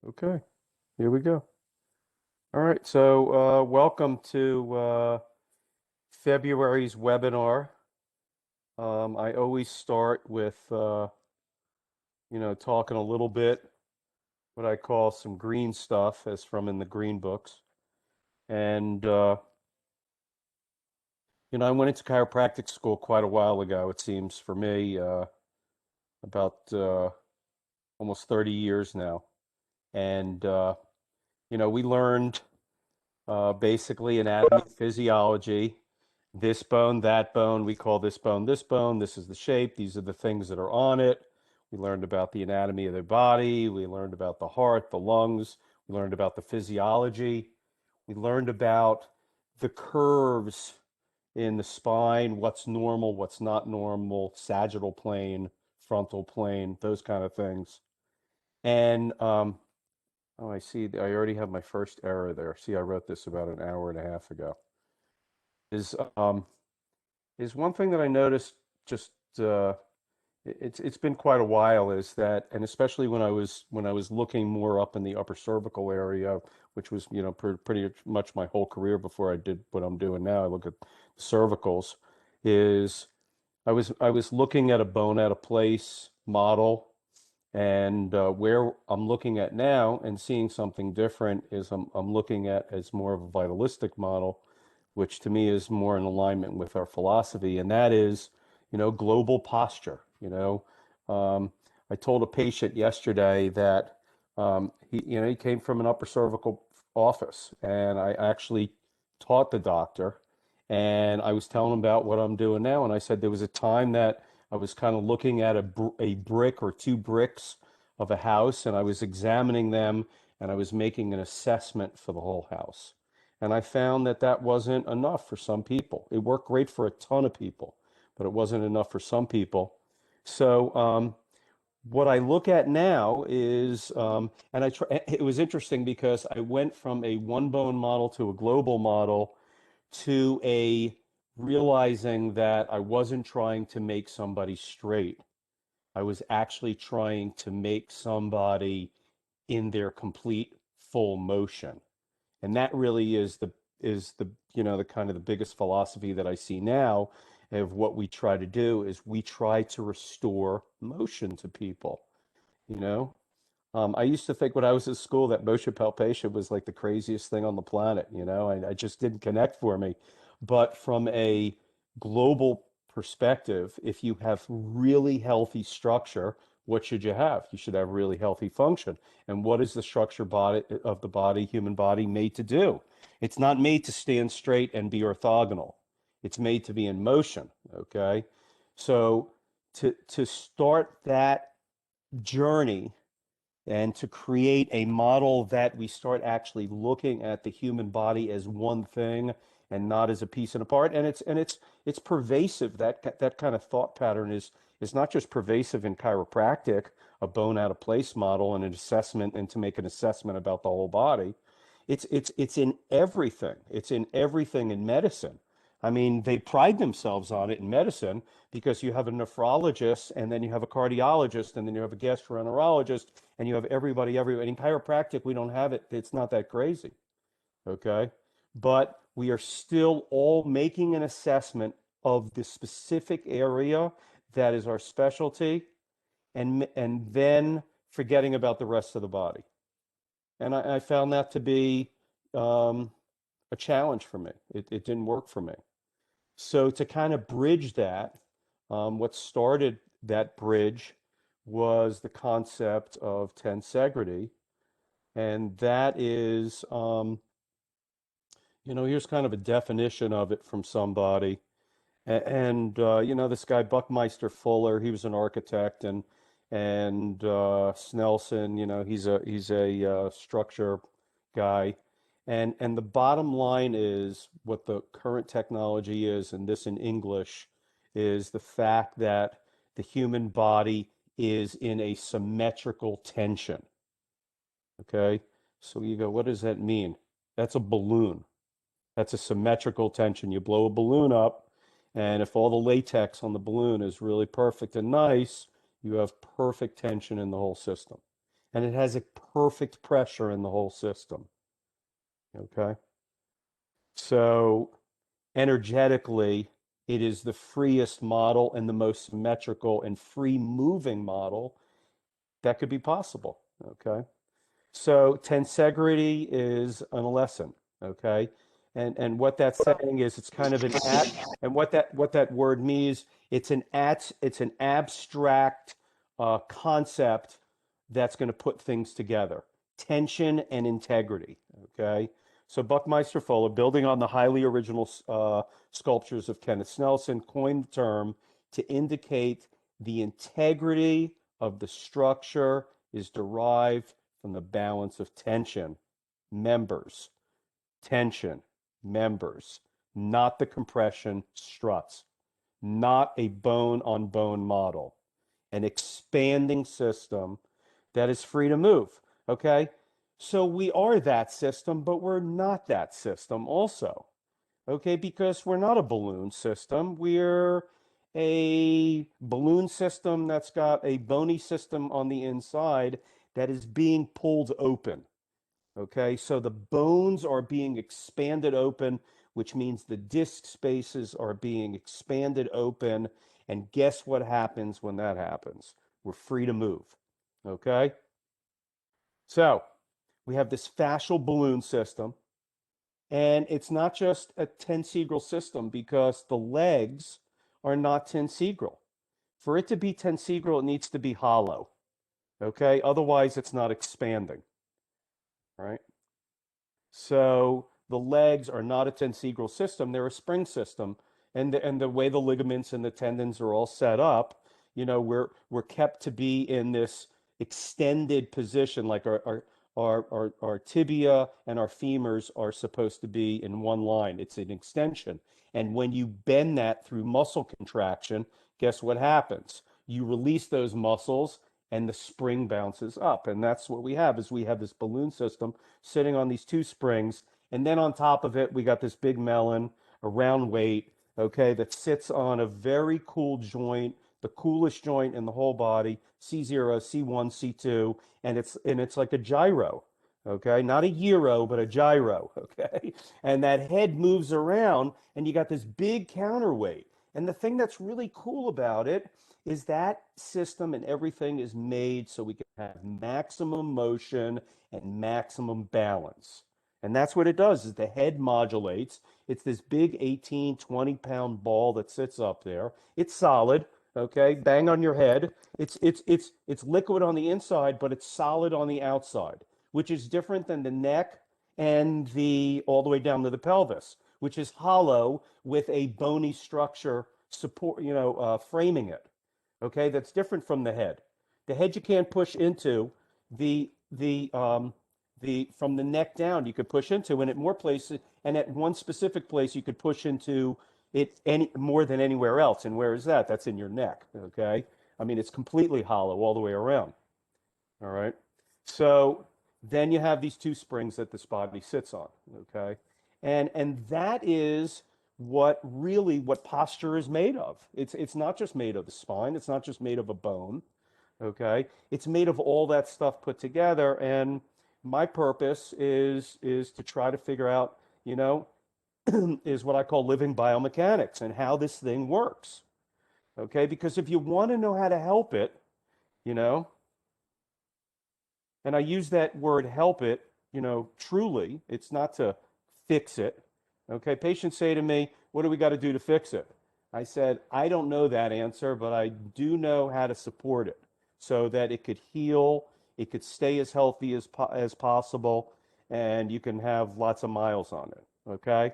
Okay, here we go. All right, so welcome to February's webinar. I always start with, talking a little bit, what I call some green stuff, as from in the green books. And, I went into chiropractic school quite a while ago, it seems, for me, about almost 30 years now. And, we learned basically anatomy, physiology, this bone, that bone. We call this bone this bone. This is the shape. These are the things that are on it. We learned about the anatomy of the body. We learned about the heart, the lungs. We learned about the physiology. We learned about the curves in the spine, what's normal, what's not normal, sagittal plane, frontal plane, those kind of things. And oh, I see. I already have my first error there. See, I wrote this about an hour and a half ago. Is is one thing that I noticed, just it's been quite a while, is that, and especially when I was looking more up in the upper cervical area, which was, pretty much my whole career before I did what I'm doing now. I look at cervicals, is I was looking at a bone at a place model, and where I'm looking at now and seeing something different is I'm looking at as more of a vitalistic model, which to me is more in alignment with our philosophy, and that is, global posture. Um, I told a patient yesterday that he came from an upper cervical office, and I actually taught the doctor, and I was telling him about what I'm doing now, and I said there was a time that I was kind of looking at a brick or two bricks of a house, and I was examining them, and I was making an assessment for the whole house. And I found that that wasn't enough for some people. It worked great for a ton of people, but it wasn't enough for some people. So what I look at now is, and it was interesting because I went from a one bone model to a global model to a realizing that I wasn't trying to make somebody straight. I was actually trying to make somebody in their complete full motion. And that really is the the kind of the biggest philosophy that I see now of what we try to do is we try to restore motion to people, you know. I used to think when I was at school that motion palpation was like the craziest thing on the planet, I just didn't connect for me. But from a global perspective, if you have really healthy structure, what should you have? You should have really healthy function. And what is the structure body of the body, human body, made to do? It's not made to stand straight and be orthogonal. It's made to be in motion, okay? So to start that journey and to create a model that we start actually looking at the human body as one thing and not as a piece and a part. And it's pervasive. That kind of thought pattern is not just pervasive in chiropractic, a bone out of place model and an assessment, and to make an assessment about the whole body. It's in everything. It's in everything in medicine. I mean, they pride themselves on it in medicine because you have a nephrologist, and then you have a cardiologist, and then you have a gastroenterologist, and you have everybody. In chiropractic, we don't have it. It's not that crazy, okay? But we are still all making an assessment of the specific area that is our specialty, and then forgetting about the rest of the body. And I found that to be um, a challenge for me. It didn't work for me. So to kind of bridge that, what started that bridge was the concept of tensegrity, and that is, here's kind of a definition of it from somebody. And this guy Buckmeister Fuller, he was an architect, and Snelson, he's a structure guy, and the bottom line is what the current technology is, and this in English, is the fact that the human body is in a symmetrical tension. Okay, so you go, what does that mean? That's a balloon. That's a symmetrical tension. You blow a balloon up, and if all the latex on the balloon is really perfect and nice, you have perfect tension in the whole system. and it has a perfect pressure in the whole system. Okay. So energetically, it is the freest model and the most symmetrical and free moving model that could be possible. Okay. So tensegrity is an lesson, okay? And what that's saying is it's kind of an and what that word means, it's an abstract concept that's going to put things together. Tension and integrity, okay? So Buckminster Fuller, building on the highly original sculptures of Kenneth Snelson, coined the term to indicate the integrity of the structure is derived from the balance of members, tension, members, not the compression struts, not a bone on bone model, an expanding system that is free to move. Okay. So we are that system, but we're not that system also. Okay. Because we're not a balloon system. We're a balloon system that's got a bony system on the inside that is being pulled open. Okay, so the bones are being expanded open, which means the disc spaces are being expanded open. And guess what happens when that happens? We're free to move. Okay, so we have this fascial balloon system, and it's not just a tensegral system because the legs are not tensegral. For it to be tensegral, it needs to be hollow. Okay, otherwise, it's not expanding. Right. So the legs are not a tensegral system, they're a spring system. And the way the ligaments and the tendons are all set up, we're kept to be in this extended position, like our tibia and our femurs are supposed to be in one line. It's an extension. And when you bend that through muscle contraction, guess what happens? You release those muscles and the spring bounces up. And that's what we have is we have this balloon system sitting on these two springs. And then on top of it, we got this big melon, a round weight, okay, that sits on a very cool joint, the coolest joint in the whole body, C0, C1, C2, and it's like a gyro, okay, not a gyro, but a gyro, okay, and that head moves around, and you got this big counterweight. And the thing that's really cool about it is that system and everything is made so we can have maximum motion and maximum balance. And that's what it does is the head modulates. It's this big 18, 20-pound ball that sits up there. It's solid, okay? Bang on your head. It's liquid on the inside, but it's solid on the outside, which is different than the neck and the all the way down to the pelvis, which is hollow with a bony structure support, framing it. Okay, that's different from the head. The head you can't push into. The from the neck down you could push into, and at more places, and at one specific place you could push into it any more than anywhere else. And where is that? That's in your neck. Okay, I mean it's completely hollow all the way around. All right. So then you have these two springs that this body sits on. Okay. And that is what posture is made of. It's not just made of the spine, it's not just made of a bone. Okay. It's made of all that stuff put together. And my purpose is to try to figure out, is what I call living biomechanics and how this thing works. Okay. Because if you want to know how to help it, you know, and I use that word help it, truly. It's not to fix it. Okay, patients say to me, what do we got to do to fix it? I said, I don't know that answer, but I do know how to support it so that it could heal, it could stay as healthy as possible, and you can have lots of miles on it. Okay?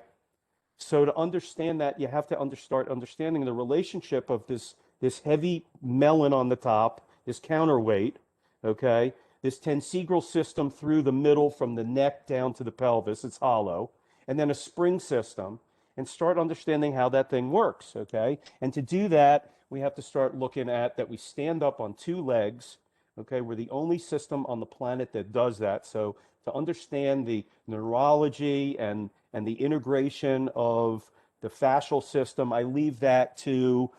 So to understand that, you have to start understanding the relationship of this heavy melon on the top, this counterweight, okay, this tensegral system through the middle from the neck down to the pelvis, it's hollow, and then a spring system, and start understanding how that thing works, okay? And to do that, we have to start looking at that we stand up on two legs, okay? We're the only system on the planet that does that. So to understand the neurology and the integration of the fascial system, I leave that to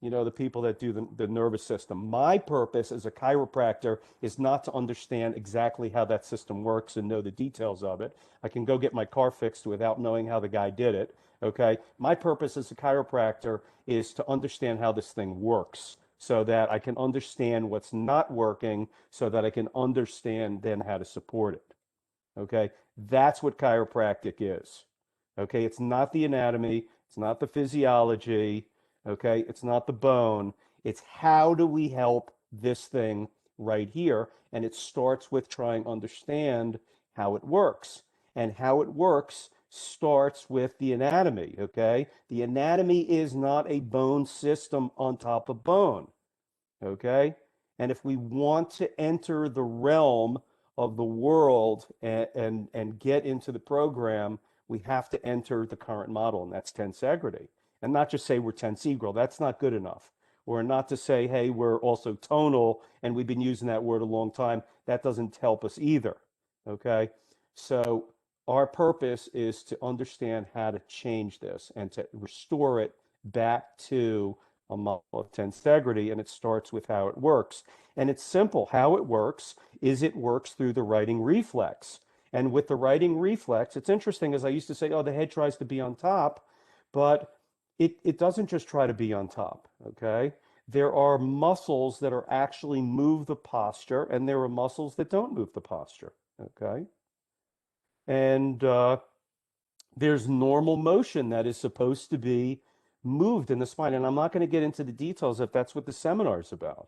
the people that do the nervous system. My purpose as a chiropractor is not to understand exactly how that system works and know the details of it. I can go get my car fixed without knowing how the guy did it. Okay. My purpose as a chiropractor is to understand how this thing works so that I can understand what's not working so that I can understand then how to support it. Okay. That's what chiropractic is. Okay. It's not the anatomy. It's not the physiology. Okay. It's not the bone. It's how do we help this thing right here? And it starts with trying to understand how it works. And how it works starts with the anatomy. Okay. The anatomy is not a bone system on top of bone. Okay. And if we want to enter the realm of the world and get into the program, we have to enter the current model, and that's tensegrity. And not just say we're tensegral, that's not good enough. Or not to say, hey, we're also tonal, and we've been using that word a long time. That doesn't help us either. Okay. So our purpose is to understand how to change this and to restore it back to a model of tensegrity, and it starts with how it works. And it's simple. How it works is it works through the writing reflex. And with the writing reflex, it's interesting, as I used to say, oh, the head tries to be on top, but it doesn't just try to be on top, okay? There are muscles that are actually move the posture, and there are muscles that don't move the posture, okay? And there's normal motion that is supposed to be moved in the spine. And I'm not going to get into the details if that's what the seminar is about.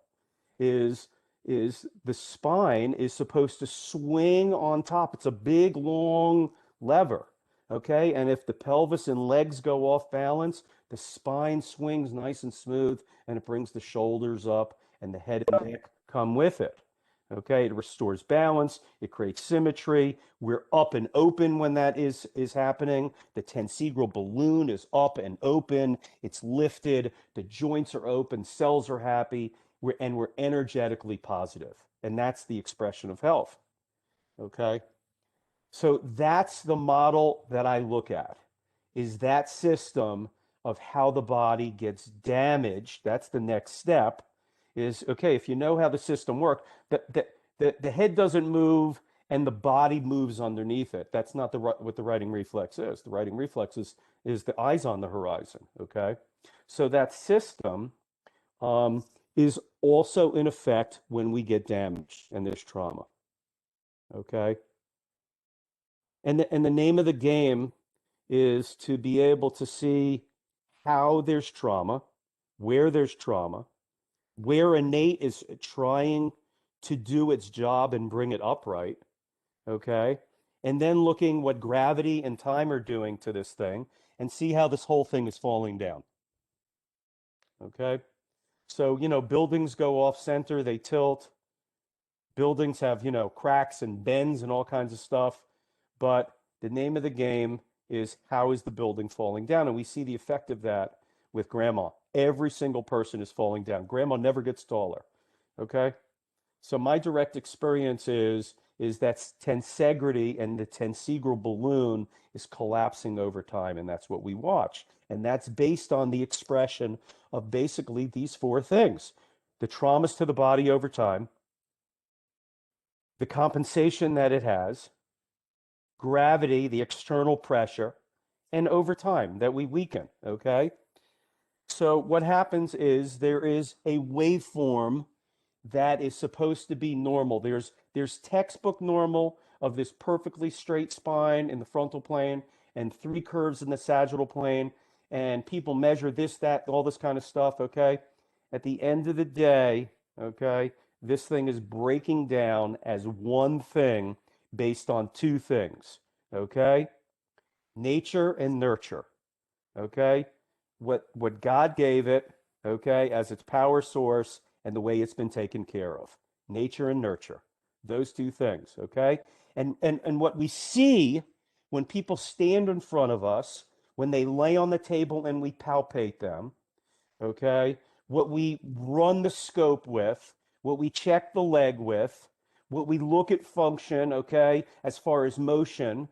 Is is the spine is supposed to swing on top. It's a big long lever. Okay? And if the pelvis and legs go off balance, the spine swings nice and smooth and it brings the shoulders up and the head and neck come with it. Okay, it restores balance, it creates symmetry. We're up and open when that is happening. The tensegral balloon is up and open, it's lifted, the joints are open, cells are happy, we're energetically positive. And that's the expression of health. Okay? So that's the model that I look at, is that system of how the body gets damaged. That's the next step. Is okay, if you know how the system works, the head doesn't move and the body moves underneath it. That's not what the writing reflex is. The writing reflex is the eyes on the horizon. Okay, so that system um, is also in effect when we get damaged and there's trauma. Okay, and the name of the game is to be able to see how there's trauma, where there's trauma, where innate is trying to do its job and bring it upright, okay? And then looking what gravity and time are doing to this thing and see how this whole thing is falling down, okay? So, buildings go off center, they tilt. Buildings have, cracks and bends and all kinds of stuff. But the name of the game is how is the building falling down? And we see the effect of that with grandma. Every single person is falling down. Grandma never gets taller. Okay? So my direct experience is that tensegrity and the tensegral balloon is collapsing over time, and that's what we watch. And that's based on the expression of basically these four things: the traumas to the body over time, the compensation that it has, gravity, the external pressure, and over time that we weaken. Okay. So what happens is there is a waveform that is supposed to be normal. There's textbook normal of this perfectly straight spine in the frontal plane and three curves in the sagittal plane, and people measure this, that, all this kind of stuff. Okay. At the end of the day, okay, this thing is breaking down as one thing based on two things. Okay, nature and nurture. Okay, what God gave it, okay, as its power source and the way it's been taken care of. Nature and nurture. Those two things, okay? And what we see when people stand in front of us, when they lay on the table and we palpate them, okay, what we run the scope with, what we check the leg with, what we look at function, okay, as far as motion,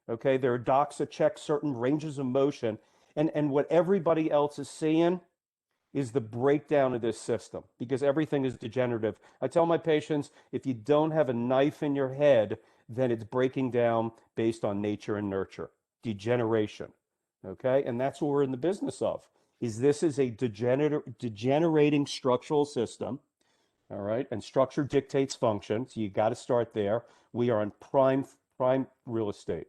okay, there are docs that check certain ranges of motion, and what everybody else is seeing is the breakdown of this system because everything is degenerative. I tell my patients, if you don't have a knife in your head, then it's breaking down based on nature and nurture, degeneration. Okay? And that's what we're in the business of. Is this is a degenerating structural system, all right? And structure dictates function, so you got to start there. We are on prime real estate.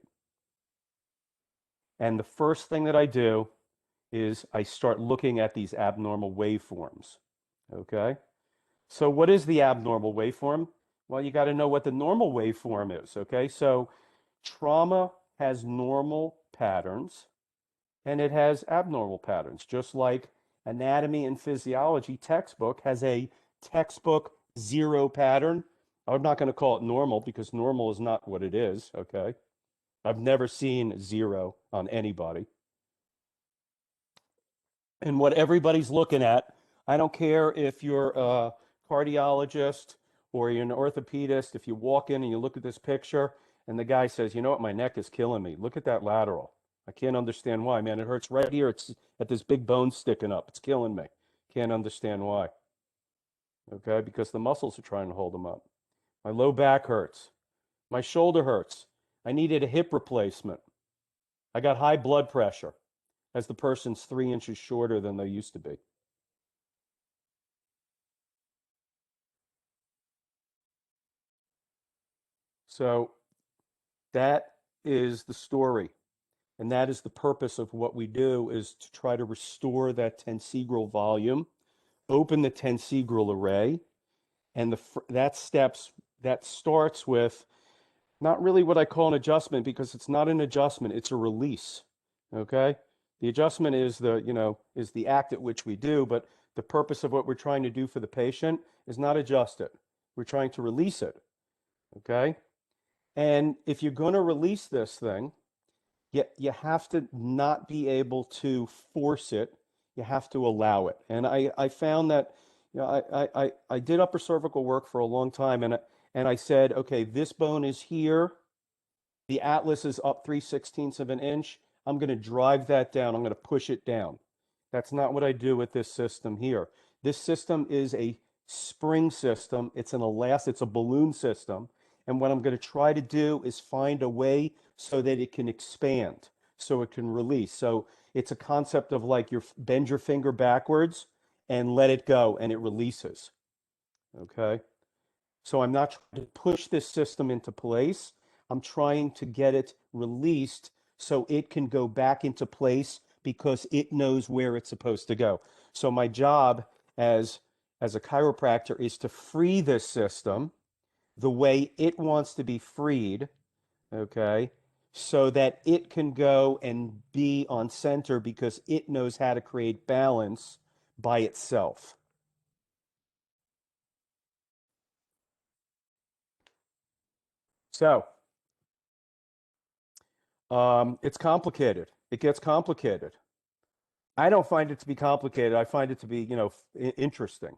And the first thing that I do is I start looking at these abnormal waveforms. Okay? So what is the abnormal waveform? Well, you got to know what the normal waveform is. Okay? So trauma has normal patterns and it has abnormal patterns, just like anatomy and physiology textbook has a textbook zero pattern. I'm not going to call it normal because normal is not what it is. Okay? I've never seen zero on anybody. And what everybody's looking at. I don't care if you're a cardiologist or you're an orthopedist. If you walk in and you look at this picture and the guy says, you know what, my neck is killing me. Look at that lateral. I can't understand why, man. It hurts right here. It's at this big bone sticking up. It's killing me. Can't understand why. Okay, because the muscles are trying to hold them up. My low back hurts. My shoulder hurts. I needed a hip replacement. I got high blood pressure as the person's 3 inches shorter than they used to be. So that is the story. And that is the purpose of what we do is to try to restore that tensegral volume, open the tensegral array, and that starts with not really what I call an adjustment because it's not an adjustment, it's a release. Okay? The adjustment is is the act at which we do, but the purpose of what we're trying to do for the patient is not adjust it. We're trying to release it. Okay? And if you're going to release this thing, you have to not be able to force it. You have to allow it. And I found that I did upper cervical work for a long time, and I said, okay, this bone is here. The atlas is up 3/16 of an inch. I'm going to drive that down. I'm going to push it down. That's not what I do with this system here. This system is a spring system. It's a balloon system. And what I'm going to try to do is find a way so that it can expand, so it can release. So it's a concept of like you bend your finger backwards and let it go and it releases. Okay. So I'm not trying to push this system into place. I'm trying to get it released so it can go back into place because it knows where it's supposed to go. So my job as as a chiropractor is to free this system the way it wants to be freed, okay? So that it can go and be on center because it knows how to create balance by itself. So, it's complicated. It gets complicated. I don't find it to be complicated. I find it to be, interesting,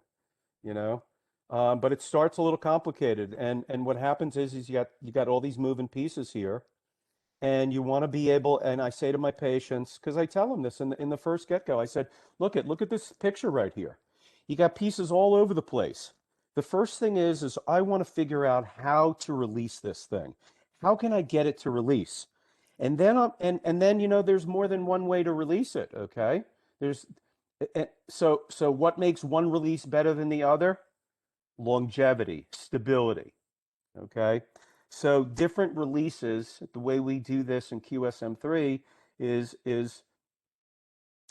you know. But it starts a little complicated, and what happens is you got all these moving pieces here, and you want to be able. And I say to my patients, because I tell them this in the first get-go, I said, look at this picture right here. You got pieces all over the place. The first thing is I want to figure out how to release this thing. How can I get it to release? And then there's more than one way to release it. Okay, there's so what makes one release better than the other? Longevity, stability. Okay, so different releases. The way we do this in QSM3 is is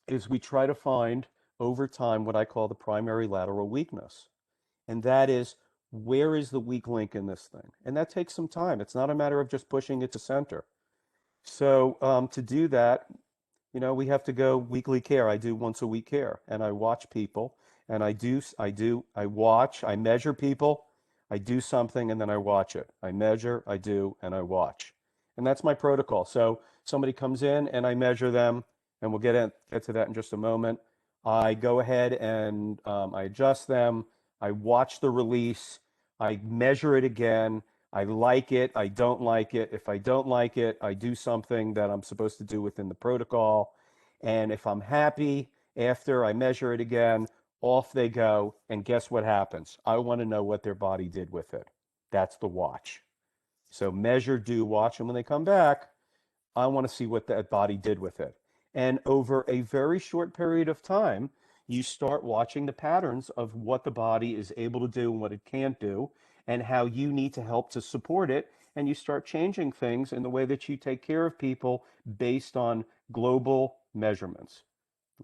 is we try to find over time what I call the primary lateral weakness, and that is where is the weak link in this thing, and that takes some time. It's not a matter of just pushing it to center. So to do that, we have to go weekly care. I do once a week care, and I watch people, and I watch, I measure people, I do something, and then I watch it. I measure, I do, and I watch, and that's my protocol. So somebody comes in, and I measure them, and we'll get to that in just a moment. I go ahead and I adjust them. I watch the release. I measure it again. I like it. I don't like it. If I don't like it, I do something that I'm supposed to do within the protocol. And if I'm happy After I measure it again, off they go. And guess what happens? I want to know what their body did with it. That's the watch. So measure, do, watch. And when they come back, I want to see what that body did with it. And over a very short period of time, you start watching the patterns of what the body is able to do and what it can't do, and how you need to help to support it. And you start changing things in the way that you take care of people based on global measurements.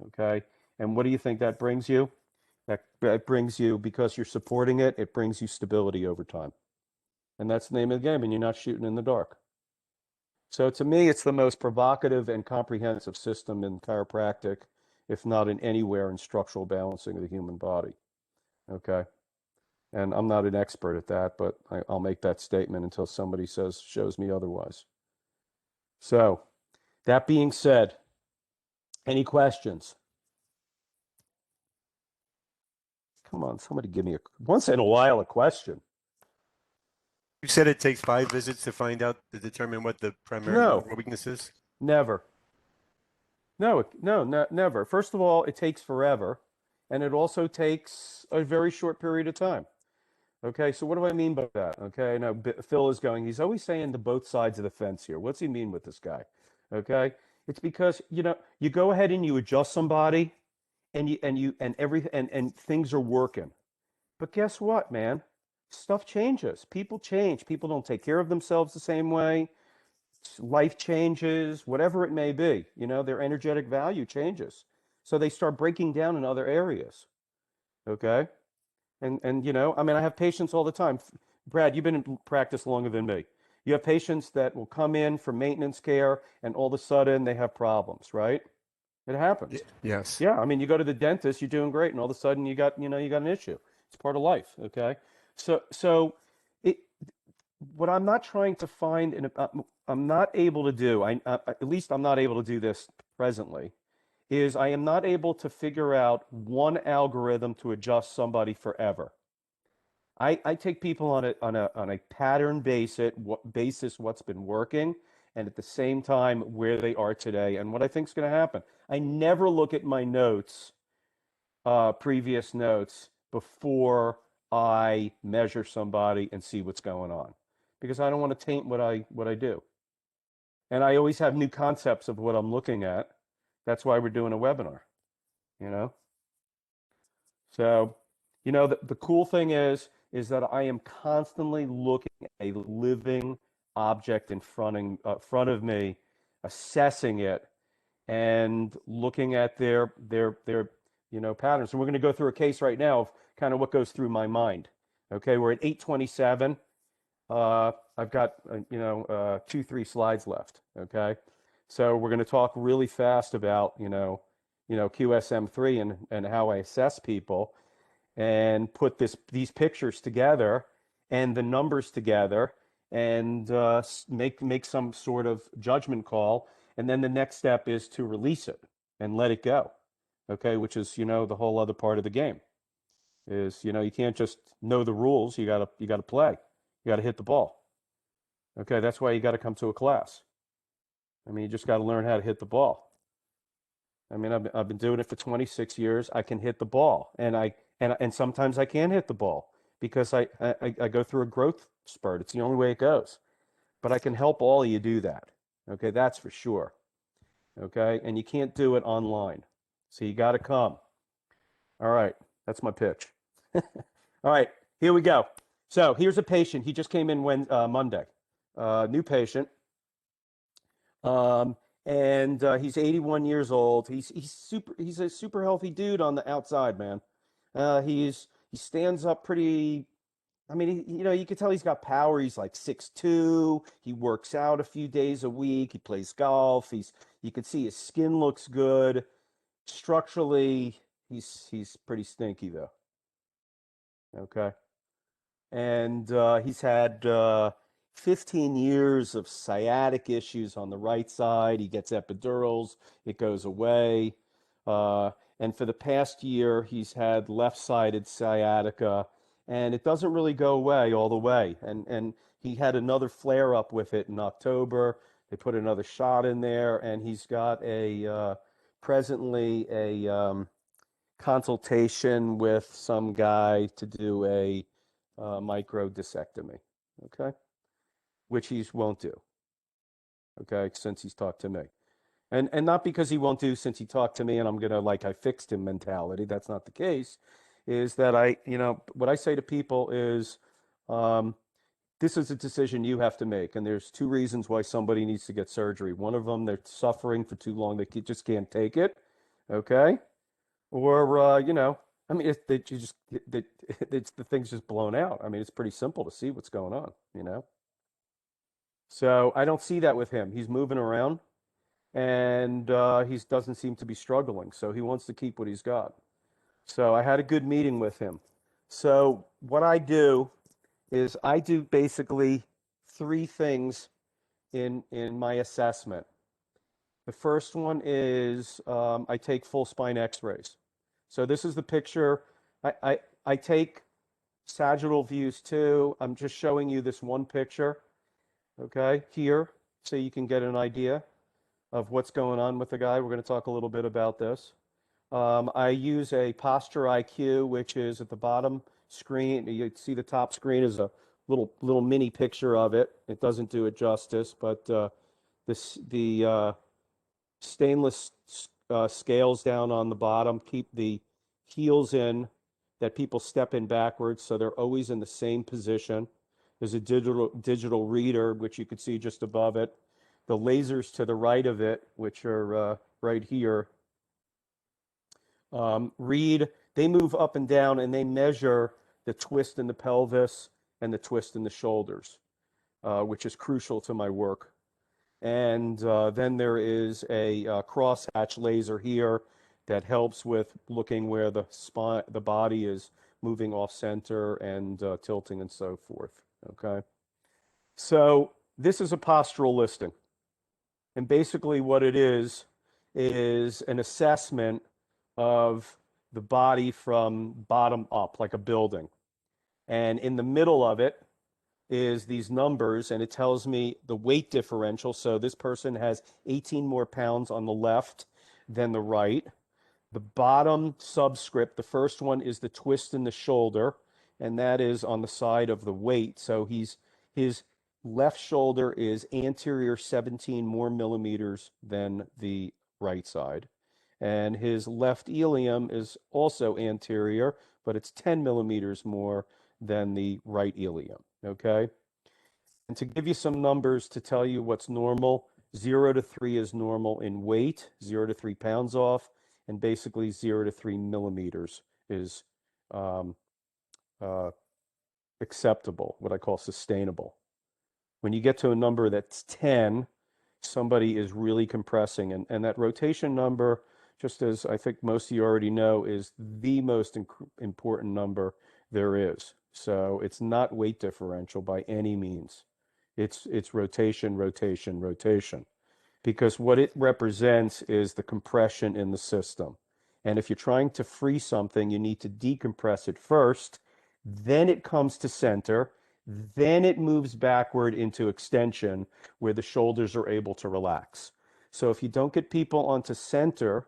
Okay. And what do you think that brings you? That brings you, because you're supporting it, it brings you stability over time. And that's the name of the game, and you're not shooting in the dark. So to me, it's the most provocative and comprehensive system in chiropractic, if not in anywhere in structural balancing of the human body. Okay. And I'm not an expert at that, but I'll make that statement until somebody shows me otherwise. So that being said, any questions? Come on, somebody give me once in a while a question. You said it takes 5 visits to find out, to determine what the primary No, weakness is? never. No, never. First of all, it takes forever, and it also takes a very short period of time. Okay, so what do I mean by that? Okay, now Phil is going, he's always saying to both sides of the fence here. What's he mean with this guy? Okay, it's because, you go ahead and you adjust somebody, and things are working. But guess what, man? Stuff changes. People change. People don't take care of themselves the same way. Life changes, whatever it may be. Their energetic value changes. So they start breaking down in other areas. Okay? And I mean, I have patients all the time. Brad, you've been in practice longer than me. You have patients that will come in for maintenance care, and all of a sudden they have problems, right? It happens. Yes. Yeah, I mean, you go to the dentist, you're doing great, and all of a sudden you got an issue. It's part of life, okay? So it what I'm not trying to find, and I'm not able to do, at least I'm not able to do this presently, is I am not able to figure out one algorithm to adjust somebody forever. I take people on a pattern basis, what's been working, and at the same time where they are today and what I think is going to happen. I never look at my notes, previous notes, before I measure somebody and see what's going on, because I don't want to taint what I do. And I always have new concepts of what I'm looking at. That's why we're doing a webinar, you know? So, the cool thing is that I am constantly looking at a living object front of me, assessing it, and looking at their patterns. And we're going to go through a case right now of kind of what goes through my mind. Okay, we're at 8:27. I've got 2-3 slides left. Okay, so we're going to talk really fast about QSM3 and how I assess people, and put these pictures together and the numbers together, and make some sort of judgment call. And then the next step is to release it and let it go. Okay, which is the whole other part of the game. Is you can't just know the rules. You gotta play. You gotta hit the ball. Okay, that's why you got to come to a class. I mean, you just got to learn how to hit the ball. I mean, I've been doing it for 26 years. I can hit the ball, and sometimes I can't hit the ball because I go through a growth spurt. It's the only way it goes. But I can help all of you do that. Okay, that's for sure. Okay, and you can't do it online, so you got to come. All right, that's my pitch. All right, here we go. So here's a patient. He just came in Monday. New patient. Um, and he's 81 years old. He's a super healthy dude on the outside, man. He stands up pretty. I mean, you can tell he's got power. He's like 6'2". He works out a few days a week. He plays golf. You can see his skin looks good. Structurally, he's pretty stinky though. Okay. And he's had 15 years of sciatic issues on the right side. He gets epidurals, it goes away. And for the past year, he's had left-sided sciatica, and it doesn't really go away all the way. And he had another flare-up with it in October. They put another shot in there, and he's got a presently a consultation with some guy to do a microdiscectomy, okay, which he won't do, okay, since he's talked to me. And not because he won't do since he talked to me and I'm gonna like I fixed him mentality. That's not the case. Is that what I say to people is, um, this is a decision you have to make, and there's two reasons why somebody needs to get surgery. One of them, they're suffering for too long, they just can't take it, okay? Or I mean, it's the thing's just blown out. I mean, it's pretty simple to see what's going on, you know. So I don't see that with him. He's moving around, and he doesn't seem to be struggling. So he wants to keep what he's got. So I had a good meeting with him. So what I do is I do basically three things in my assessment. The first one is I take full spine X-rays. So this is the picture. I take sagittal views too. I'm just showing you this one picture, okay, here, so you can get an idea of what's going on with the guy. We're going to talk a little bit about this. I use a posture IQ, which is at the bottom screen. You see the top screen is a little mini picture of it. It doesn't do it justice, but the stainless scales down on the bottom keep the heels in that people step in backwards, so they're always in the same position. There's a digital reader, which you can see just above it. The lasers to the right of it, which are right here, read. They move up and down, and they measure the twist in the pelvis and the twist in the shoulders, which is crucial to my work. And then there is a crosshatch laser here that helps with looking where the body is moving off center and tilting and so forth. Okay. So this is a postural listing. And basically what it is an assessment of the body from bottom up, like a building. And in the middle of it is these numbers, and it tells me the weight differential. So this person has 18 more pounds on the left than the right. The bottom subscript, the first one is the twist in the shoulder, and that is on the side of the weight. So his left shoulder is anterior 17 more millimeters than the right side. And his left ilium is also anterior, but it's 10 millimeters more than the right ilium. Okay. And to give you some numbers to tell you what's normal, 0 to 3 is normal in weight, 0 to 3 pounds off, and basically 0 to 3 millimeters is um, uh, acceptable, what I call sustainable. When you get to a number that's 10, somebody is really compressing. And that rotation number, just as I think most of you already know, is the most important number there is. So it's not weight differential by any means. It's rotation, rotation, rotation, because what it represents is the compression in the system. And if you're trying to free something, you need to decompress it first, then it comes to center, then it moves backward into extension where the shoulders are able to relax. So if you don't get people onto center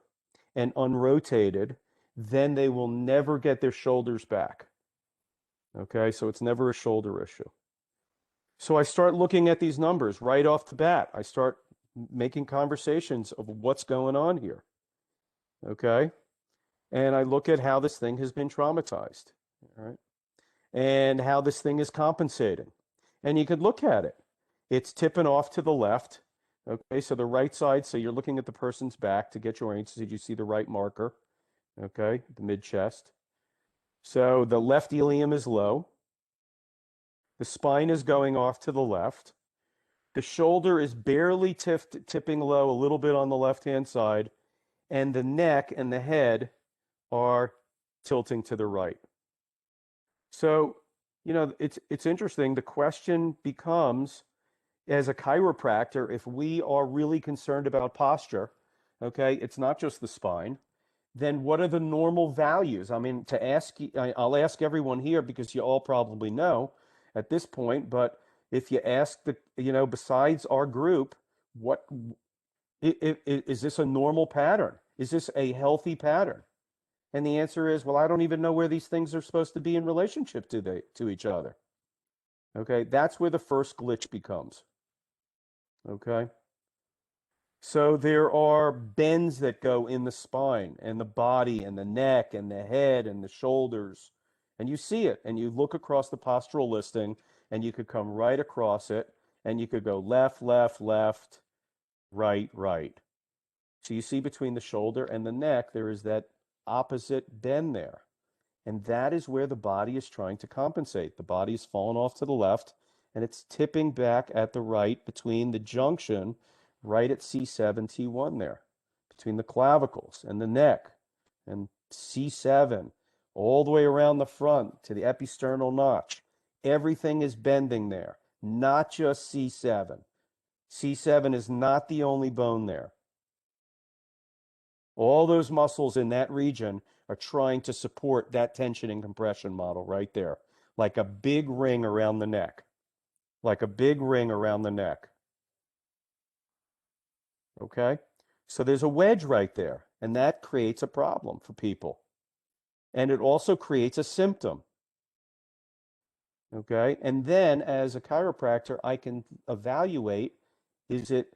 and unrotated, then they will never get their shoulders back. Okay, so it's never a shoulder issue. So I start looking at these numbers right off the bat. I start making conversations of what's going on here. Okay. And I look at how this thing has been traumatized. All right. And how this thing is compensating. And you could look at it. It's tipping off to the left. Okay. So the right side, so you're looking at the person's back to get your orientation. You see the right marker. Okay. The mid chest. So the left ilium is low. The spine is going off to the left. The shoulder is barely tipping low a little bit on the left-hand side, and the neck and the head are tilting to the right. So, it's interesting. The question becomes, as a chiropractor, if we are really concerned about posture, okay, it's not just the spine, then what are the normal values? I mean, I'll ask everyone here because you all probably know at this point, but if you ask besides our group, what is this a normal pattern? Is this a healthy pattern? And the answer is, well, I don't even know where these things are supposed to be in relationship to each other. Okay, that's where the first glitch becomes. Okay, so there are bends that go in the spine and the body and the neck and the head and the shoulders. And you see it and you look across the postural listing and you could come right across it and you could go left, left, left, right, right. So you see between the shoulder and the neck, there is that opposite bend there. And that is where the body is trying to compensate. The body is fallen off to the left and it's tipping back at the right between the junction right at C7, T1 there, between the clavicles and the neck and C7, all the way around the front to the episternal notch. Everything is bending there, not just C7. C7 is not the only bone there. All those muscles in that region are trying to support that tension and compression model right there, like a big ring around the neck, like a big ring around the neck. Okay? So there's a wedge right there, and that creates a problem for people. And it also creates a symptom. Okay? And then as a chiropractor, I can evaluate, is it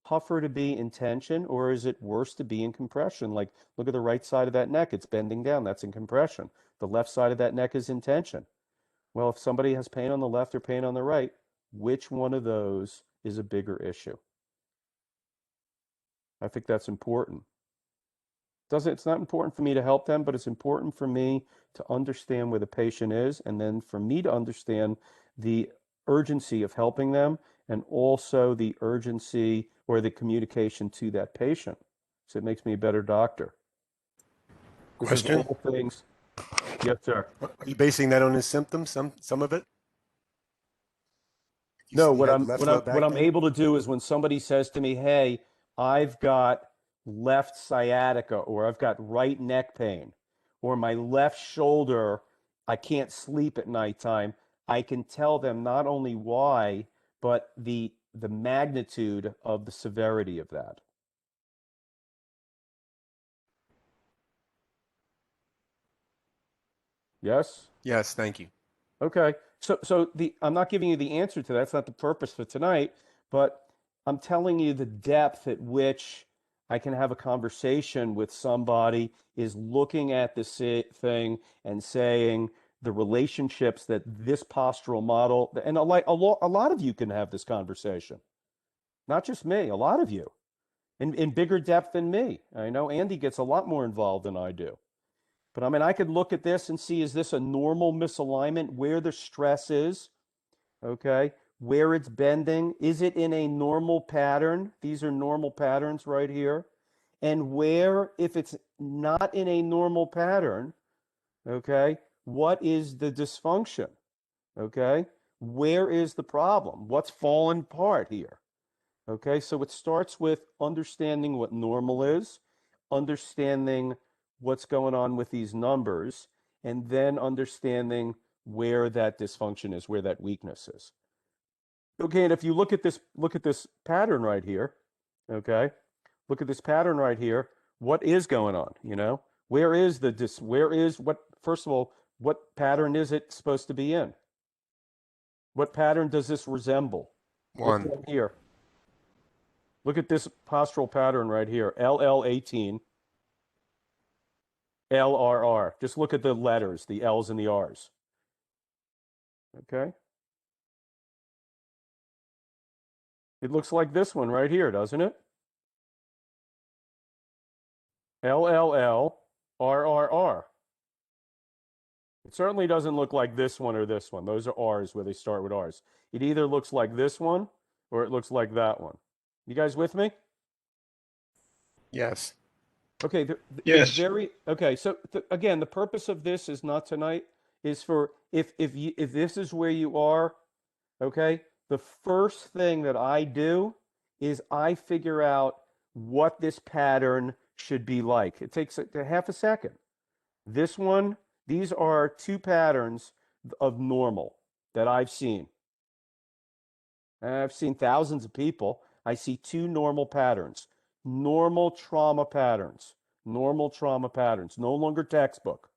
tougher to be in tension or is it worse to be in compression? Like, look at the right side of that neck. It's bending down. That's in compression. The left side of that neck is in tension. Well, if somebody has pain on the left or pain on the right, which one of those is a bigger issue? I think that's important. It's not important for me to help them, but it's important for me to understand where the patient is, and then for me to understand the urgency of helping them and also the urgency or the communication to that patient. So it makes me a better doctor. This is Question? all things. Yes, sir. Are you basing that on his symptoms? Some of it? No, You had left low what back I'm pain? able to do is when somebody says to me, "Hey, I've got left sciatica or I've got right neck pain or my left shoulder, I can't sleep at nighttime," I can tell them not only why, but the magnitude of the severity of that. Yes? Yes, thank you. Okay. So I'm not giving you the answer to that. That's not the purpose for tonight, but I'm telling you the depth at which I can have a conversation with somebody is looking at this thing and saying the relationships that this postural model, and a lot of you can have this conversation, not just me, a lot of you in bigger depth than me. I know Andy gets a lot more involved than I do. But I mean, I could look at this and see, is this a normal misalignment where the stress is? Okay. Where it's bending? Is it in a normal pattern? These are normal patterns right here. And where, if it's not in a normal pattern, okay, what is the dysfunction? Okay. Where is the problem? What's fallen apart here? Okay, so it starts with understanding what normal is, understanding what's going on with these numbers, and then understanding where that dysfunction is, where that weakness is. Okay, and if you look at this pattern right here, okay, look at this pattern right here. What is going on? You know, where is what, first of all, what pattern is it supposed to be in? What pattern does this resemble? This One. one here. Look at this postural pattern right here, LL18, LRR. Just look at the letters, the L's and the R's. Okay? It looks like this one right here, doesn't it? LLL, RRR. It certainly doesn't look like this one or this one. Those are R's where they start with R's. It either looks like this one or it looks like that one. You guys with me? Yes. Okay, it's Yes. very okay. So again, the purpose of this is not tonight. Is for if this is where you are, okay. The first thing that I do is I figure out what this pattern should be like. It takes a half a second. This one, these are two patterns of normal that I've seen. And I've seen thousands of people. I see two normal patterns, normal trauma patterns. Normal trauma patterns, no longer textbook.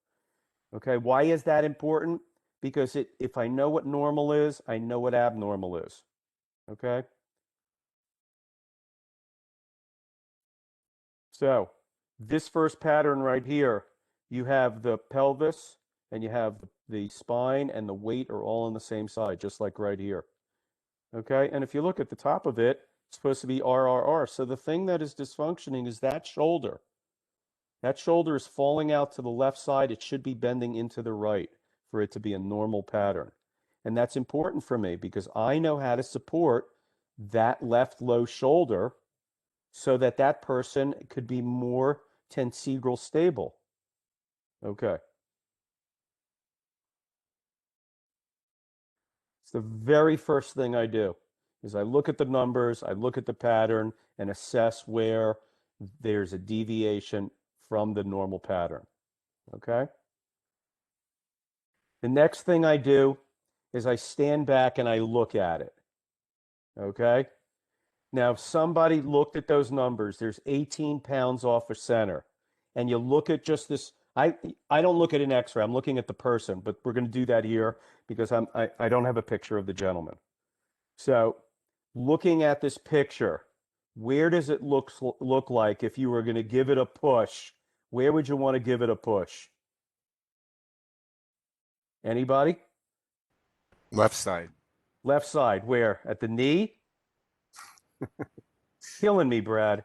Okay, why is that important? Because if I know what normal is, I know what abnormal is. Okay? So, this first pattern right here, you have the pelvis and you have the spine and the weight are all on the same side, just like right here. Okay? And if you look at the top of it, it's supposed to be RRR. So the thing that is dysfunctioning is that shoulder. That shoulder is falling out to the left side. It should be bending into the right for it to be a normal pattern. And that's important for me because I know how to support that left low shoulder so that that person could be more tensegral stable. Okay. It's the very first thing I do is I look at the numbers, I look at the pattern and assess where there's a deviation from the normal pattern. Okay? The next thing I do is I stand back and I look at it. Okay? Now, if somebody looked at those numbers, there's 18 pounds off of center, and you look at just this. I don't look at an X-ray. I'm looking at the person, but we're going to do that here because I don't have a picture of the gentleman. So, looking at this picture, where does it look like if you were going to give it a push? Where would you want to give it a push? Anybody? Left side. Left side. Where? At the knee? Killing me, Brad.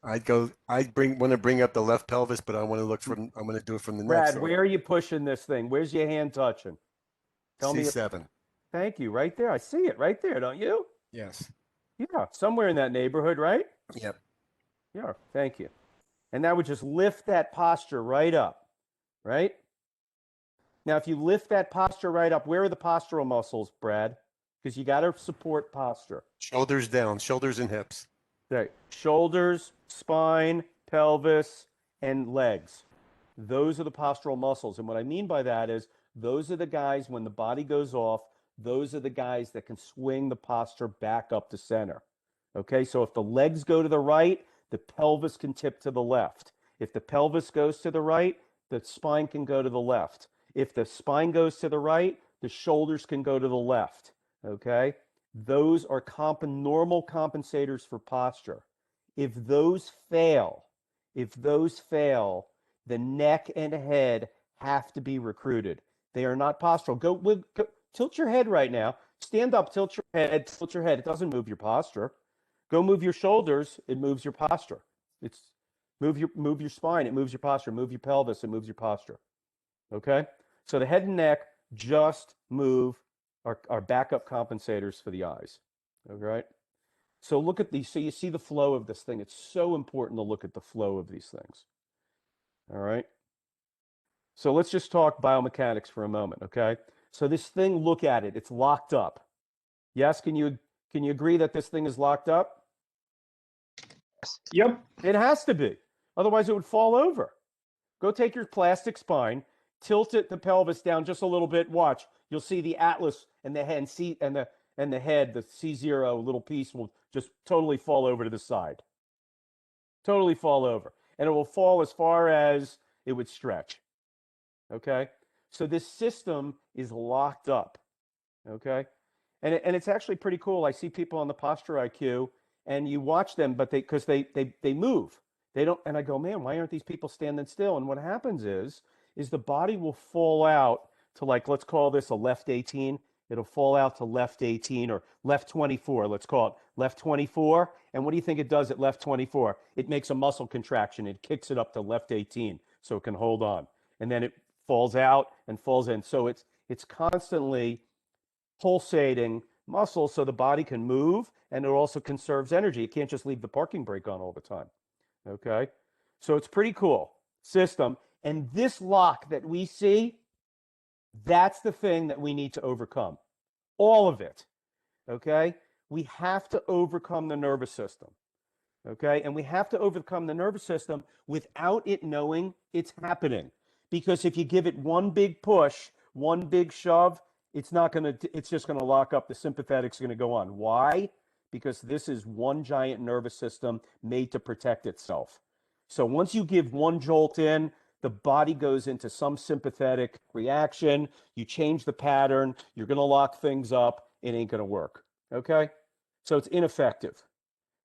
Want to bring up the left pelvis, but I want to do it from the neck. Brad, So where are you pushing this thing? Where's your hand touching? Tell me. C7. Thank you. Right there. I see it right there, don't you? Yes. Yeah, somewhere in that neighborhood, right? Yep. Yeah, thank you. And that would just lift that posture right up, right? Now, if you lift that posture right up, where are the postural muscles, Brad? Because you got to support posture. Shoulders down, shoulders and hips. Right. Shoulders, spine, pelvis, and legs. Those are the postural muscles. And what I mean by that is those are the guys, when the body goes off, those are the guys that can swing the posture back up to center. Okay, so if the legs go to the right, the pelvis can tip to the left. If the pelvis goes to the right, the spine can go to the left. If the spine goes to the right, the shoulders can go to the left. Okay, those are normal compensators for posture. If those fail, the neck and head have to be recruited. They are not postural. Go tilt your head right now. Stand up, tilt your head, tilt your head. It doesn't move your posture. Go move your shoulders, it moves your posture. It's move your spine, it moves your posture. Move your pelvis, it moves your posture. Okay? So the head and neck just move our backup compensators for the eyes. All right? So look at these. So you see the flow of this thing. It's so important to look at the flow of these things. All right? So let's just talk biomechanics for a moment, okay? So this thing, look at it. It's locked up. Yes, can you agree that this thing is locked up? Yep. It has to be. Otherwise it would fall over. Go take your plastic spine, tilt the pelvis down just a little bit. Watch. You'll see the atlas and the head and the head, the C0 little piece will just totally fall over to the side. Totally fall over. And it will fall as far as it would stretch. Okay? So this system is locked up. Okay? And it's actually pretty cool. I see people on the posture IQ and you watch them, but because they move. They don't, and I go, man, why aren't these people standing still? And what happens is the body will fall out to, like, let's call this a left 18. It'll fall out to left 18 or left 24. Let's call it left 24. And what do you think it does at left 24? It makes a muscle contraction. It kicks it up to left 18 so it can hold on. And then it falls out and falls in. So it's constantly pulsating muscle so the body can move, and it also conserves energy. It can't just leave the parking brake on all the time. Okay? So it's pretty cool system. And this lock that we see, that's the thing that we need to overcome. All of it. Okay? We have to overcome the nervous system. Okay? And we have to overcome the nervous system without it knowing it's happening. Because if you give it one big push, one big shove, it's just going to lock up. The sympathetic's going to go on. Why? Because this is one giant nervous system made to protect itself. So once you give one jolt in, the body goes into some sympathetic reaction. You change the pattern. You're going to lock things up. It ain't going to work. Okay? So it's ineffective.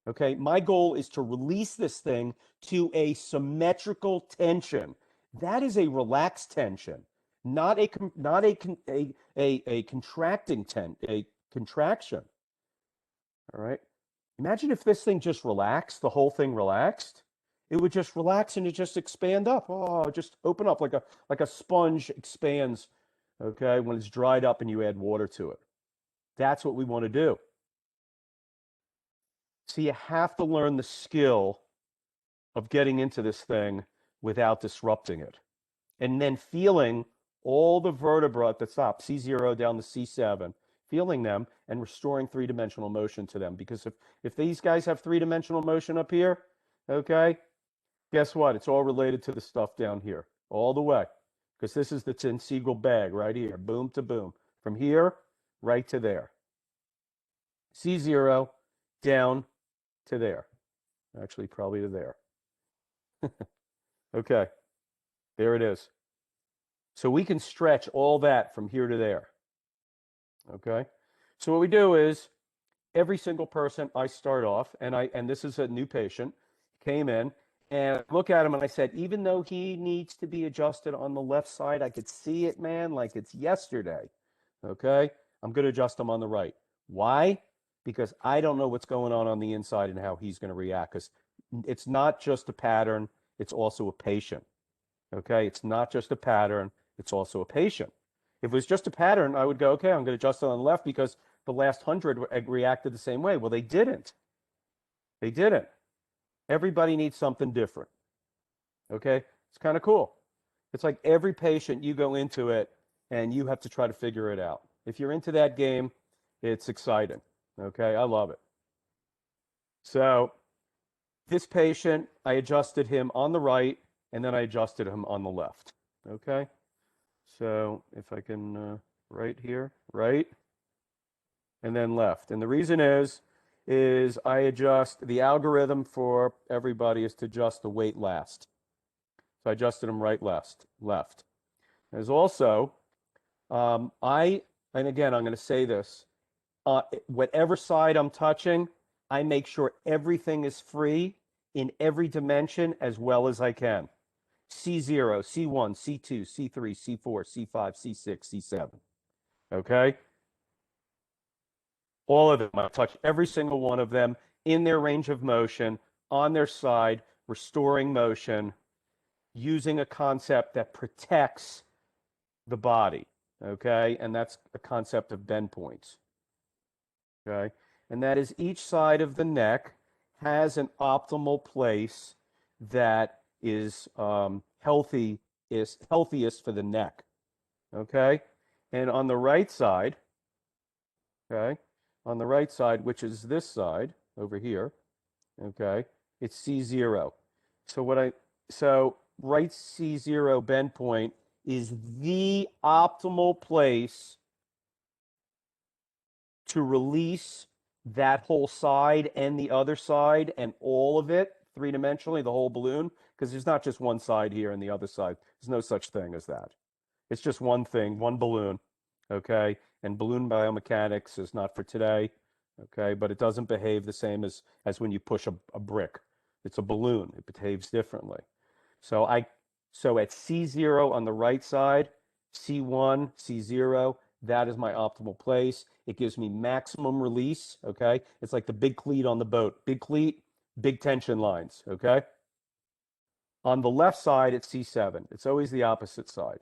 Okay? My goal is to release this thing to a symmetrical tension. That is a relaxed tension, not a contracting a contraction. All right? Imagine if this thing just relaxed, the whole thing relaxed. It would just relax and it just expand up. Oh, just open up like a sponge expands, okay, when it's dried up and you add water to it. That's what we want to do. So you have to learn the skill of getting into this thing without disrupting it. And then feeling all the vertebra at the top, C0 down to C7, feeling them and restoring three-dimensional motion to them. Because if these guys have three-dimensional motion up here, okay, guess what? It's all related to the stuff down here, all the way. Because this is the Tensegral bag right here, boom to boom. From here, right to there. C0 down to there. Actually, probably to there. Okay, there it is. So we can stretch all that from here to there. Okay? So what we do is every single person I start off, and this is a new patient, came in, and I look at him and I said, even though he needs to be adjusted on the left side, I could see it, man, like it's yesterday. Okay? I'm going to adjust him on the right. Why? Because I don't know what's going on the inside and how he's going to react. Because it's not just a pattern, it's also a patient. Okay? It's not just a pattern, it's also a patient. If it was just a pattern, I would go, okay, I'm going to adjust it on the left because the last 100 reacted the same way. Well, they didn't. They didn't. Everybody needs something different. Okay? It's kind of cool. It's like every patient, you go into it and you have to try to figure it out. If you're into that game, it's exciting. Okay? I love it. So, this patient, I adjusted him on the right and then I adjusted him on the left. Okay? So, if I can, right here, right, and then left. And the reason is I adjust, the algorithm for everybody is to adjust the weight last. So I adjusted them right, left. There's also, and again, I'm going to say this, whatever side I'm touching, I make sure everything is free in every dimension as well as I can. C0, C1, C2, C3, C4, C5, C6, C7. Okay? All of them. I touch every single one of them in their range of motion, on their side, restoring motion, using a concept that protects the body. Okay? And that's a concept of bend points. Okay? And that is each side of the neck has an optimal place that is healthiest for the neck. Okay? And on the right side, okay, on the right side, which is this side over here, okay, it's C0. So right C0 bend point is the optimal place to release that whole side and the other side and all of it three-dimensionally, the whole balloon, because there's not just one side here and the other side. There's no such thing as that. It's just one thing, one balloon, okay? And balloon biomechanics is not for today, okay? But it doesn't behave the same as when you push a brick. It's a balloon. It behaves differently. So so at C0 on the right side, C1, C0, that is my optimal place. It gives me maximum release, okay? It's like the big cleat on the boat. Big cleat, big tension lines, okay? On the left side, it's C7. It's always the opposite side.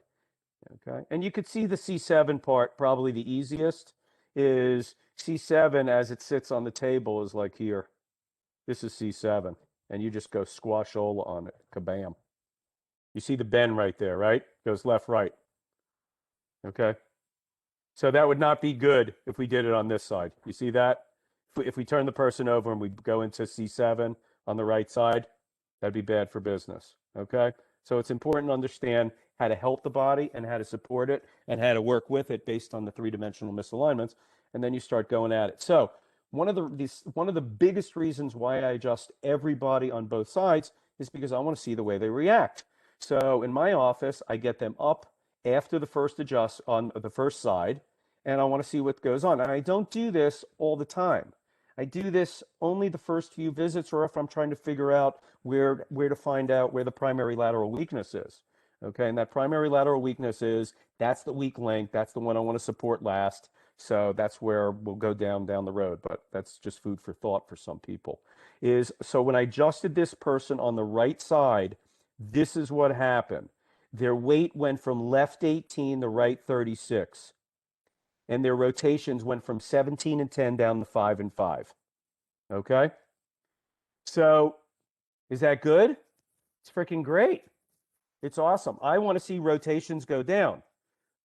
Okay, and you could see the C7 part, probably the easiest, is C7 as it sits on the table is like here. This is C7, and you just go squashola on it, kabam. You see the bend right there, right? Goes left, right. Okay, so that would not be good if we did it on this side. You see that? If we turn the person over and we go into C7 on the right side, that'd be bad for business. Okay, so it's important to understand how to help the body and how to support it and how to work with it based on the three-dimensional misalignments, and then you start going at it. So one of the biggest reasons why I adjust everybody on both sides is because I want to see the way they react. So in my office, I get them up after the first adjust on the first side, and I want to see what goes on. And I don't do this all the time. I do this only the first few visits, or if I'm trying to figure out where to find out where the primary lateral weakness is. Okay, and that primary lateral weakness is that's the weak link. That's the one I want to support last. So that's where we'll go down the road. But that's just food for thought for some people. Is so when I adjusted this person on the right side, this is what happened. Their weight went from left 18 to right 36, and their rotations went from 17 and 10 down to 5 and 5. Okay? So is that good? It's freaking great. It's awesome. I want to see rotations go down.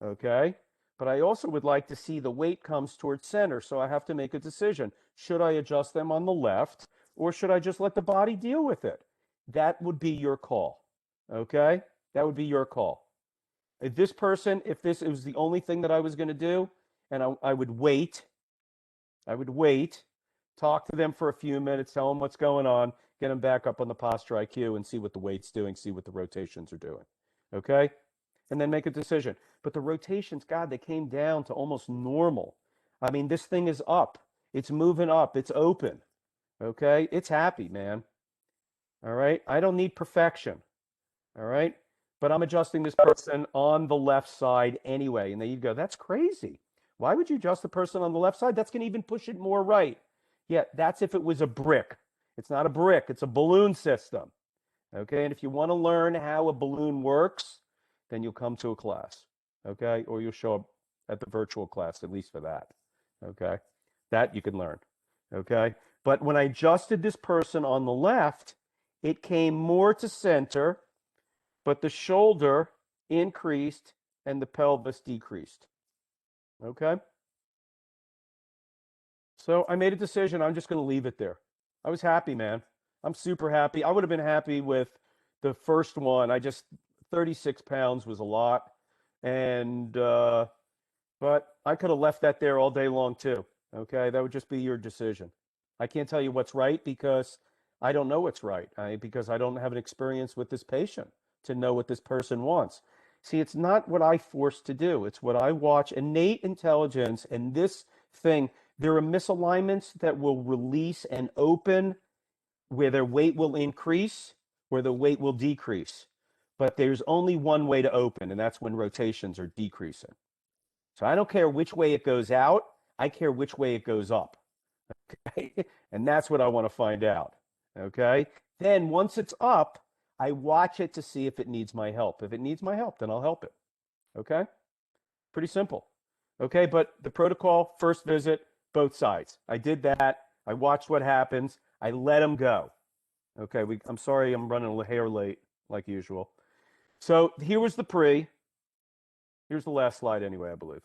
Okay? But I also would like to see the weight comes towards center, so I have to make a decision. Should I adjust them on the left, or should I just let the body deal with it? That would be your call. Okay? That would be your call. If this person, if this was the only thing that I was going to do, and I would wait, talk to them for a few minutes, tell them what's going on, get them back up on the posture IQ and see what the weight's doing, see what the rotations are doing. Okay? And then make a decision. But the rotations, God, they came down to almost normal. I mean, this thing is up. It's moving up. It's open. Okay? It's happy, man. All right? I don't need perfection. All right? But I'm adjusting this person on the left side anyway. And then you go, that's crazy. Why would you adjust the person on the left side? That's going to even push it more right. Yeah, that's if it was a brick. It's not a brick, it's a balloon system. Okay? And if you want to learn how a balloon works, then you'll come to a class. Okay? Or you'll show up at the virtual class, at least for that. Okay? That you can learn. Okay? But when I adjusted this person on the left, it came more to center, but the shoulder increased and the pelvis decreased. Okay? So I made a decision. I'm just going to leave it there. I was happy, man. I'm super happy. I would have been happy with the first one. 36 pounds was a lot. And, but I could have left that there all day long too. Okay? That would just be your decision. I can't tell you what's right because I don't know what's right. Because I don't have an experience with this patient to know what this person wants. See, it's not what I force to do. It's what I watch. Innate intelligence and this thing, there are misalignments that will release and open where their weight will increase, where the weight will decrease. But there's only one way to open, and that's when rotations are decreasing. So I don't care which way it goes out. I care which way it goes up. Okay? And that's what I want to find out. Okay? Then once it's up, I watch it to see if it needs my help. If it needs my help, then I'll help it. Okay? Pretty simple. Okay, but the protocol, first visit, both sides. I did that. I watched what happens. I let them go. Okay, I'm sorry I'm running a hair late, like usual. So here was the pre. Here's the last slide anyway, I believe.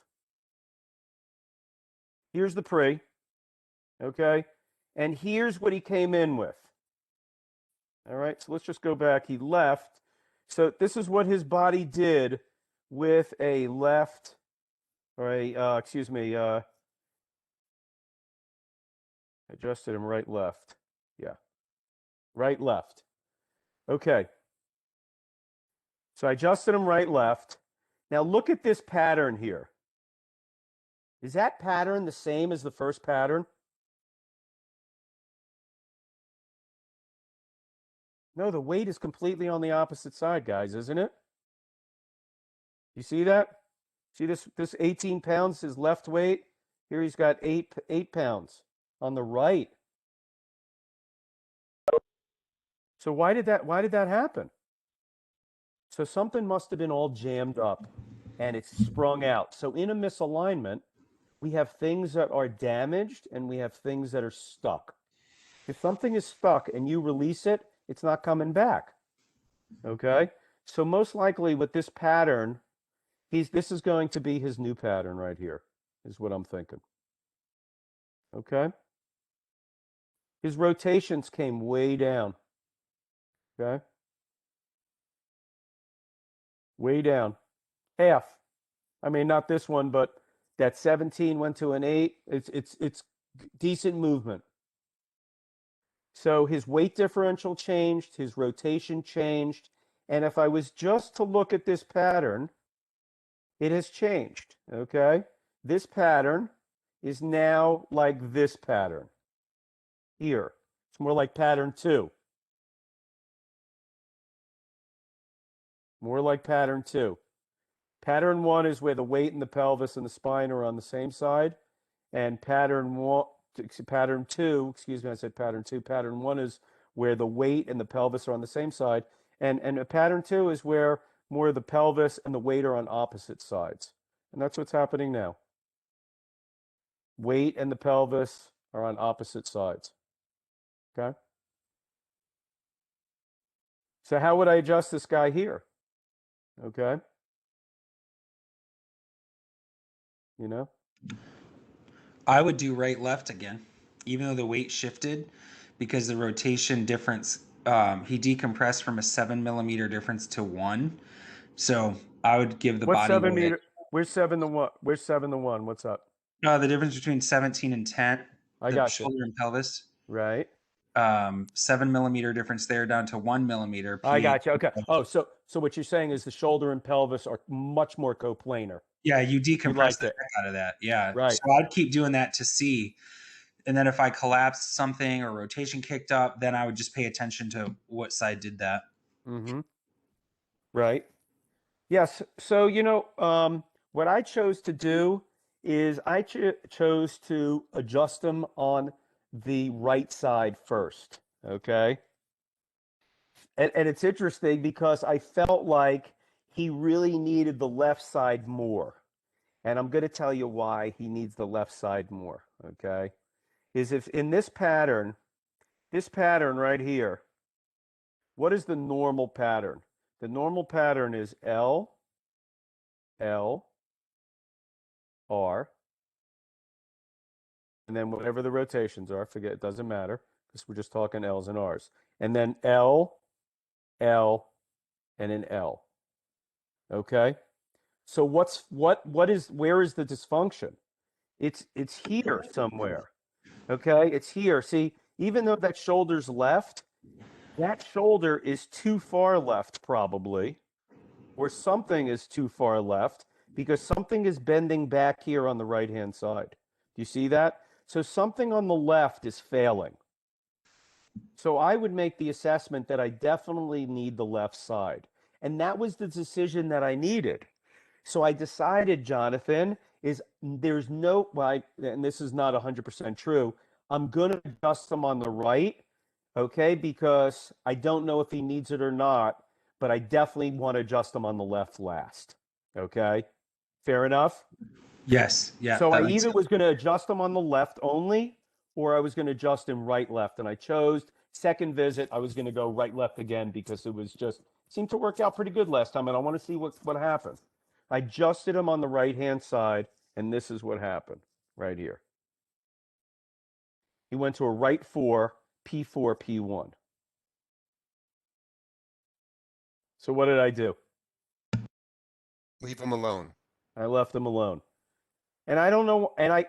Here's the pre. Okay, and here's what he came in with. All right, so let's just go back. He left. So this is what his body did with a left, or adjusted him right, left. Yeah, right, left. Okay. So I adjusted him right, left. Now look at this pattern here. Is that pattern the same as the first pattern? No, the weight is completely on the opposite side, guys, isn't it? You see that? See this 18 pounds, his left weight? Here he's got eight pounds on the right. So why did that happen? So something must have been all jammed up and it's sprung out. So in a misalignment, we have things that are damaged and we have things that are stuck. If something is stuck and you release it, it's not coming back. Okay? So most likely with this pattern, this is going to be his new pattern right here, is what I'm thinking. Okay? His rotations came way down. Okay? Way down. Half. I mean, not this one, but that 17 went to an 8. It's decent movement. So his weight differential changed, his rotation changed, and if I was just to look at this pattern, it has changed, okay? This pattern is now like this pattern here. It's more like pattern 2. More like pattern 2. Pattern 1 is where the weight and the pelvis and the spine are on the same side. And pattern 2, excuse me, I said pattern 2. Pattern 1 is where the weight and the pelvis are on the same side. And a pattern 2 is where more of the pelvis and the weight are on opposite sides. And that's what's happening now. Weight and the pelvis are on opposite sides. Okay? So how would I adjust this guy here? Okay? You know? I would do right left again, even though the weight shifted, because the rotation difference, he decompressed from a 7 millimeter difference to 1. So I would give the What's body 7 weight. meter? Where's 7 to 1? Where's 7 to 1? What's up? The difference between 17 and 10, I the got you. shoulder and pelvis, Right? 7 millimeter difference there down to 1 millimeter. I P. got you. Okay. Oh, so what you're saying is the shoulder and pelvis are much more coplanar. Yeah, you You decompress liked the it. heck out of that. Yeah. Right. So I'd keep doing that to see. And then if I collapsed something or rotation kicked up, then I would just pay attention to what side did that. Mm-hmm. Right. Yes. So, what I chose to do is I chose to adjust them on the right side first. Okay. And it's interesting because I felt like he really needed the left side more. And I'm going to tell you why he needs the left side more. Okay. Is if in this pattern right here, what is the normal pattern? The normal pattern is L, L, R, and then whatever the rotations are, forget, it doesn't matter because we're just talking L's and R's. And then L, L, and an L. Okay? So where is the dysfunction? It's here somewhere. Okay? It's here. See, even though that shoulder's left, that shoulder is too far left probably, or something is too far left because something is bending back here on the right-hand side. Do you see that? So something on the left is failing. So I would make the assessment that I definitely need the left side. And that was the decision that I needed. So I decided, Jonathan, is there's no, well, and this is not 100% true. I'm going to adjust him on the right, okay, because I don't know if he needs it or not, but I definitely want to adjust him on the left last. Okay, fair enough? Yes. Yeah, So I that makes either sense. was going to adjust him on the left only, or I was going to adjust him right left. And I chose second visit, I was going to go right left again because it was just seemed to work out pretty good last time, and I want to see what happened. I adjusted him on the right hand side, and this is what happened right here. He went to a right 4, P4, P1. So what did I do? Leave him alone. I left him alone. And I don't know, and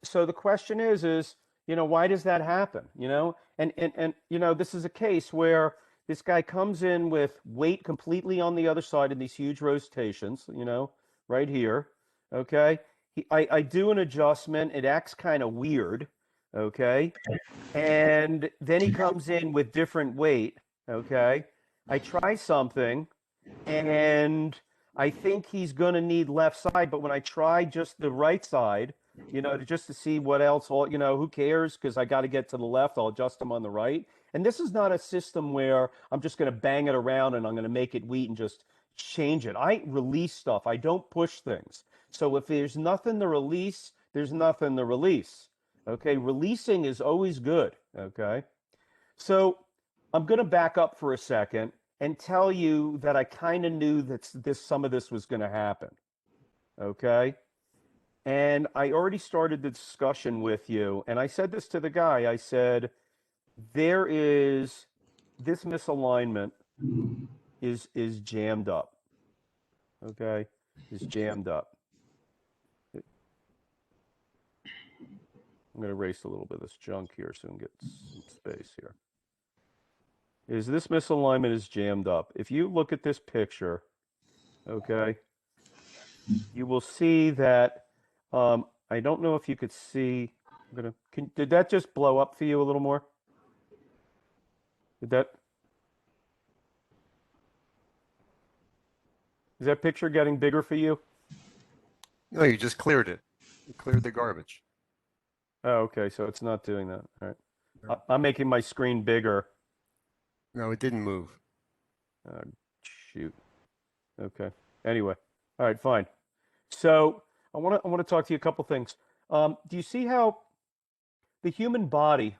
so the question is, why does that happen? And this is a case where this guy comes in with weight completely on the other side in these huge rotations, right here. Okay. I do an adjustment. It acts kind of weird. Okay. And then he comes in with different weight. Okay. I try something and I think he's going to need left side. But when I try just the right side, just to see what else, who cares? Because I got to get to the left. I'll adjust him on the right. And this is not a system where I'm just going to bang it around and I'm going to make it wheat and just change it. I release stuff. I don't push things. So if there's nothing to release, there's nothing to release. Okay. Releasing is always good. Okay. So I'm going to back up for a second and tell you that I kind of knew that some of this was going to happen. Okay. And I already started the discussion with you. And I said this to the guy. I said, there is this misalignment is jammed up. Okay. Is jammed up. I'm going to erase a little bit of this junk here so we can get some space here. Is this misalignment is jammed up. If you look at this picture, okay, you will see that, I don't know if you could see, did that just blow up for you a little more? Is that picture getting bigger for you? No, you just cleared it. You cleared the garbage. Oh, okay, so it's not doing that. All right. I'm making my screen bigger. No, it didn't move. Shoot. Okay. Anyway. All right, fine. So I want to talk to you a couple things. Do you see how the human body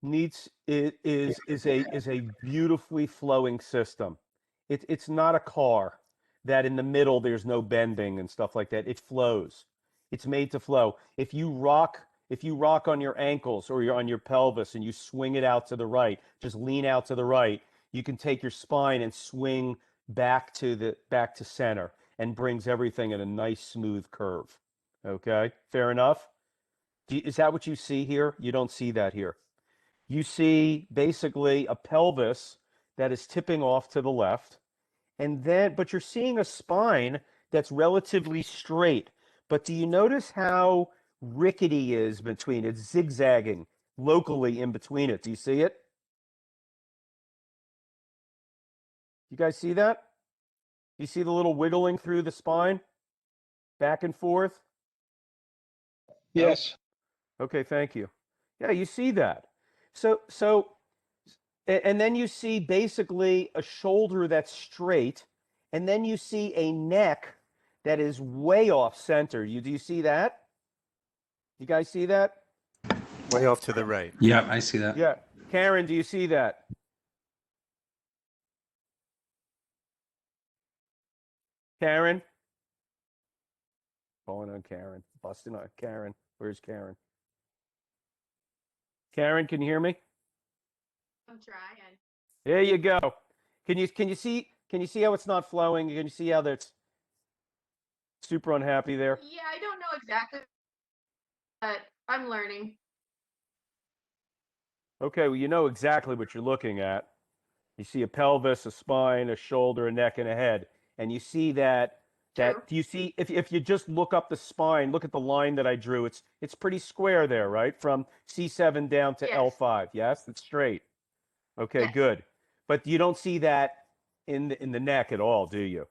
is a beautifully flowing system? It's not a car that in the middle there's no bending and stuff like that. It flows. It's made to flow. If you rock on your ankles or you're on your pelvis and you swing it out to the right, just lean out to the right, you can take your spine and swing back to center and brings everything in a nice smooth curve. Okay, fair enough. Is that what you see here? You don't see that here. You see basically a pelvis that is tipping off to the left, but you're seeing a spine that's relatively straight. But do you notice how rickety is between it, zigzagging locally in between it? Do you see it? You guys see that? You see the little wiggling through the spine, back and forth? Yes. No? Okay, thank you. Yeah, you see that. So, and then you see basically a shoulder that's straight, and then you see a neck that is way off center. Do you see that? You guys see that? Way off to the right. Yeah, I see that. Yeah. Karen, do you see that? Karen? Calling on Karen. Busting on Karen. Where's Karen? Karen, can you hear me? I'm trying. There you go. Can you see how it's not flowing? Can you see how that's super unhappy there? Yeah, I don't know exactly, but I'm learning. Okay, well, you know exactly what you're looking at. You see a pelvis, a spine, a shoulder, a neck, and a head. And you see True. do you see if you just look up the spine, look at the line that I drew, it's pretty square there, right? From C7 down to Yes. L5. Yes, it's straight. Okay, Yes. good. But you don't see that in the neck at all, do you?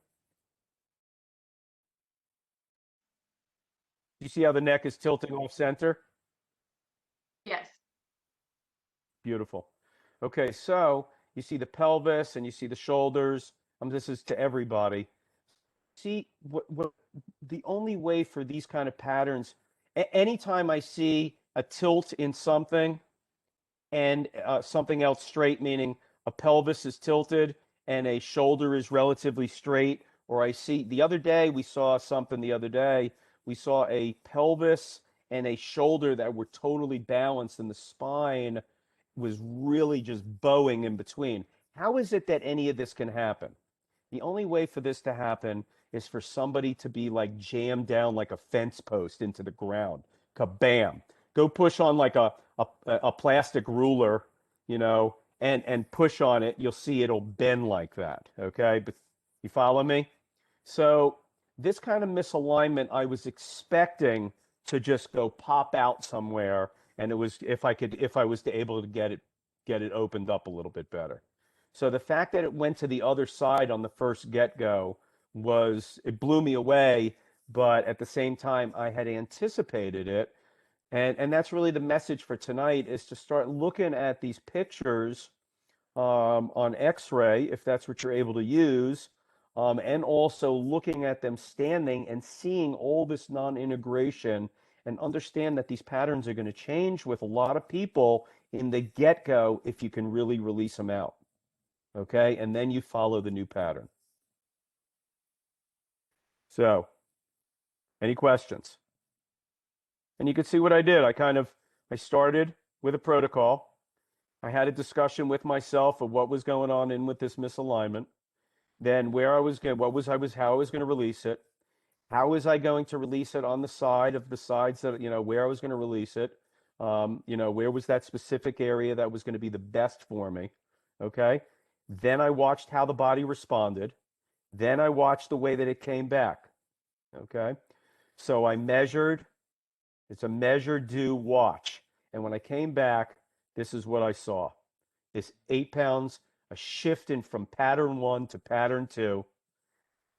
You see how the neck is tilting off center? Yes. Beautiful. Okay, so you see the pelvis and you see the shoulders. This is to everybody. See what the only way for these kind of patterns, anytime I see a tilt in something and something else straight, meaning a pelvis is tilted and a shoulder is relatively straight, or I see the other day we saw something the other day, we saw a pelvis and a shoulder that were totally balanced and the spine was really just bowing in between. How is it that any of this can happen? The only way for this to happen is for somebody to be like jammed down like a fence post into the ground. Kabam. Go push on like a plastic ruler, and push on it. You'll see it'll bend like that. Okay. But you follow me? So this kind of misalignment, I was expecting to just go pop out somewhere. And it was if I was to able to get it opened up a little bit better. So the fact that it went to the other side on the first get-go it blew me away, but at the same time, I had anticipated it. And that's really the message for tonight is to start looking at these pictures on X-ray, if that's what you're able to use, and also looking at them standing and seeing all this non-integration and understand that these patterns are going to change with a lot of people in the get-go if you can really release them out. Okay, and then you follow the new pattern. So, any questions? And you can see what I did. I started with a protocol. I had a discussion with myself of what was going on with this misalignment, then where I was going, how I was going to release it, How was I going to release it on the side of the sides that, where I was going to release it? Where was that specific area that was going to be the best for me? Okay. Then I watched how the body responded. Then I watched the way that it came back. Okay. So I measured. It's a measure, do, watch. And when I came back, this is what I saw. This 8 pounds, a shift in from pattern 1 to pattern 2.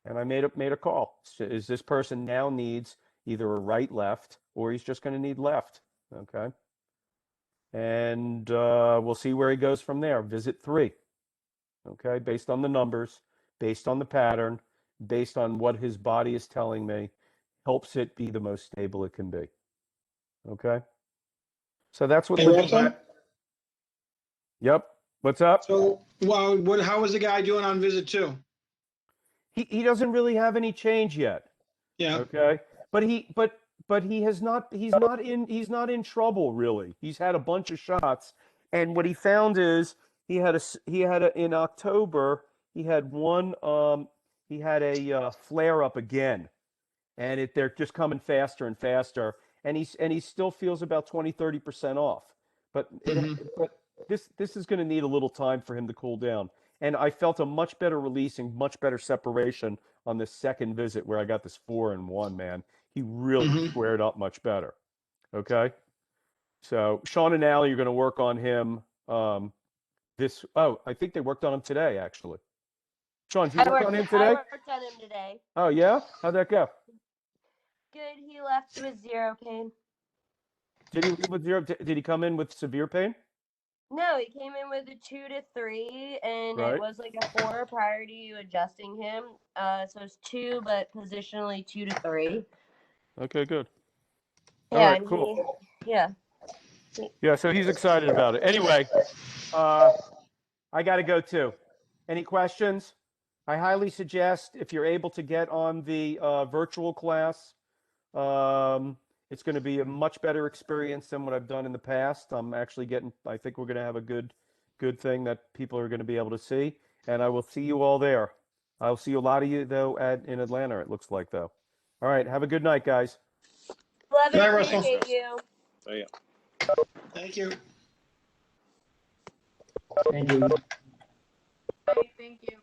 And I made a call. Is this person now needs either a right, left, or he's just going to need left? Okay. And we'll see where he goes from there. Visit 3. Okay. Based on the numbers, based on the pattern, based on what his body is telling me, helps it be the most stable it can be. Okay. So that's what Hey, the Russell? Yep. What's up? So, well, how was the guy doing on visit 2? He doesn't really have any change yet. Yeah. Okay. But he's not in trouble really. He's had a bunch of shots, and what he found is in October he had a flare up again, and they're just coming faster and faster, and he still feels about 20-30% off, but this is going to need a little time for him to cool down. And I felt a much better releasing, much better separation on this second visit where I got this 4 and 1, man. He really squared up much better. Okay. So Sean and Allie are going to work on him. I think they worked on him today, actually. Sean, did you work on him today? I worked on him today. Oh, yeah? How'd that go? Good. He left with 0 pain. Did he leave with 0? Did he come in with severe pain? No, he came in with a 2 to 3, and Right. it was like a 4 prior to you adjusting him. So it's 2, but positionally 2 to 3. Okay, good. Yeah, All right, and cool. Yeah, so he's excited about it. Anyway, I got to go too. Any questions? I highly suggest if you're able to get on the virtual class, it's going to be a much better experience than what I've done in the past. I think we're going to have a good thing that people are going to be able to see, and I will see you all there. I'll see a lot of you though in Atlanta, it looks like though. All right, have a good night, guys. love Good night, and Russell. appreciate you. Thank you. Thank you.